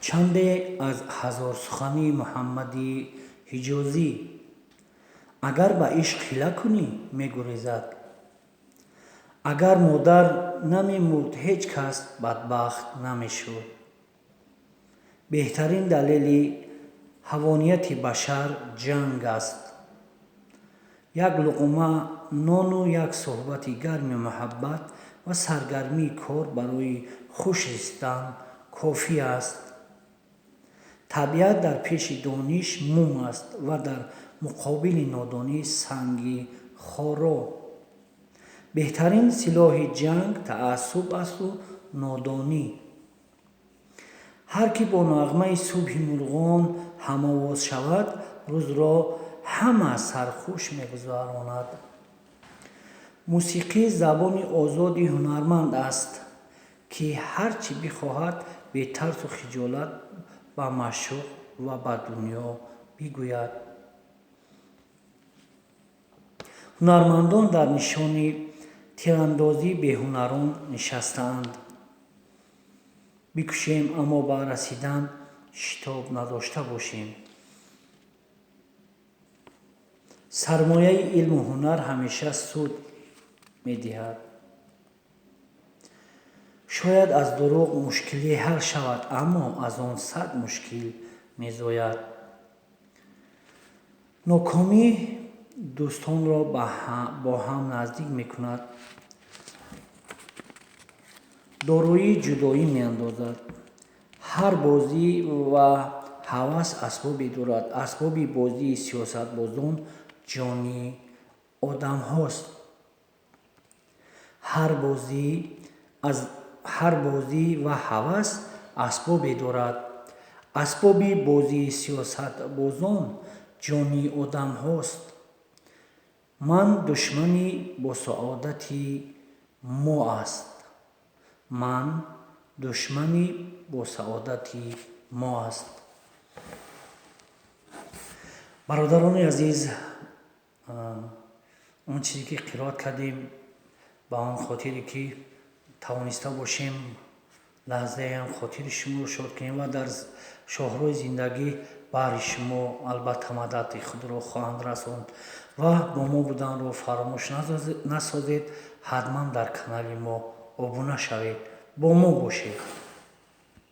چنده از هزار سخنی محمدی حجازی اگر به عشق حیله کنی میگریزد. اگر مادر نمیمرد هیچ کس بدبخت نمیشد. بهترین دلیل حیوانیت بشر جنگ است. یک لقمه نان و یک صحبت گرم محبت و سرگرمی کار برای خوش زیستن کافی است. طبیعت در پیش دانش موم است و در مقابل نادانی سنگ خارا. بهترین سلاح جنگ تعصب است و نادانی. هر که با نغمه صبح مرغان هم‌آواز شود روز را همه سرخوش می‌گذراند. موسیقی زبان آزاد هنرمند است که هرچی بخواهد بی ترس و خجالت به معشوق و به دنیا بگوید. هنرمندان در نشان تیراندازی به هنران نشسته‌اند. بکوشیم اما به رسیدن شتاب نداشته باشیم. سرمایه علم و هنر همیشه سود می‌دهد. شاید از دروغ مشکلی حل شود اما از آن 100 مشکل می‌زاید. ناکامی دوستان را با هم نزدیک می‌کند. دارویی جدایی می‌اندازد. هر بازی و هوس اسبابی دارد. اسباب بازی سیاست‌بازان جانی آدم هاست. هر بازی و هوس اسبابی دارد. اسباب بازی سیاست‌بازان جانی آدم هاست. من دشمنی با سعادتی ما است. برادران عزیز، اون چیزی که قرائت کردیم به آن خاطری که توانسته باشیم لحظه هم خاطر شما رو شاد کنیم و در شاهراه زندگی بر شما البته مدد خود را خواهند رساند و با ما بودن رو فراموش نسازید. حتما در کانال ما ابونه شوید. با ما باشید.